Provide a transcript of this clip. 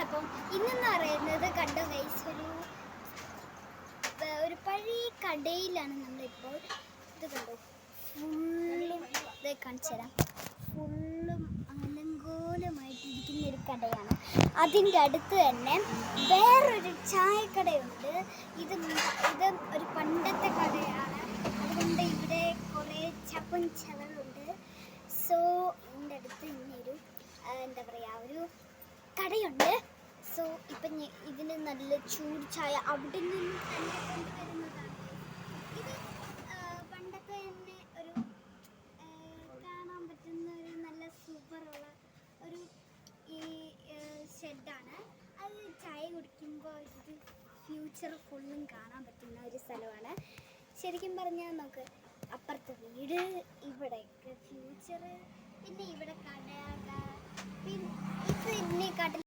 അപ്പം ഇന്നെന്ന് പറയുന്നത് കണ്ടോ ഗൈസ്, ഒരു പഴയ കടയിലാണ് നമ്മളിപ്പോൾ. ഇത് കണ്ടോ, ഫുള്ളും ഇത് കാണിച്ചു തരാം. ഫുള്ളും അലങ്കോലമായിട്ടിരിക്കുന്ന ഒരു കടയാണ്. അതിൻ്റെ അടുത്ത് തന്നെ വേറൊരു ചായക്കടയുണ്ട്. ഇത് ഒരു പണ്ടത്തെ കടയാണ്. അതുകൊണ്ട് ഇവിടെ കുറേ ചപ്പും ചവറുണ്ട്. സോ ഇതിൻ്റെ അടുത്ത് ഇന്നൊരു എന്താ പറയുക, ഒരു കടയുണ്ട്. സോ ഇപ്പം ഇതിന് നല്ല ചൂട് ചായ അവിടെ നിന്ന് തന്നെ കൊണ്ടുവരുന്നതാണ്. ഇത് പണ്ടത്തെ തന്നെ ഒരു കാണാൻ പറ്റുന്ന ഒരു നല്ല സൂപ്പറുള്ള ഒരു ഈ ഷെഡാണ്. അത് ചായ കുടിക്കുമ്പോൾ ഇത് ഫ്യൂച്ചർ ഫുള്ളും കാണാൻ പറ്റുന്ന ഒരു സ്ഥലമാണ്. ശരിക്കും പറഞ്ഞാൽ നമുക്ക് അപ്പുറത്തെ വീട്, ഇവിടെയൊക്കെ ഫ്യൂച്ചർ, പിന്നെ ഇവിടെ കട, പിന്നെ ഇത് ഇതിനെക്കാട്ടിൽ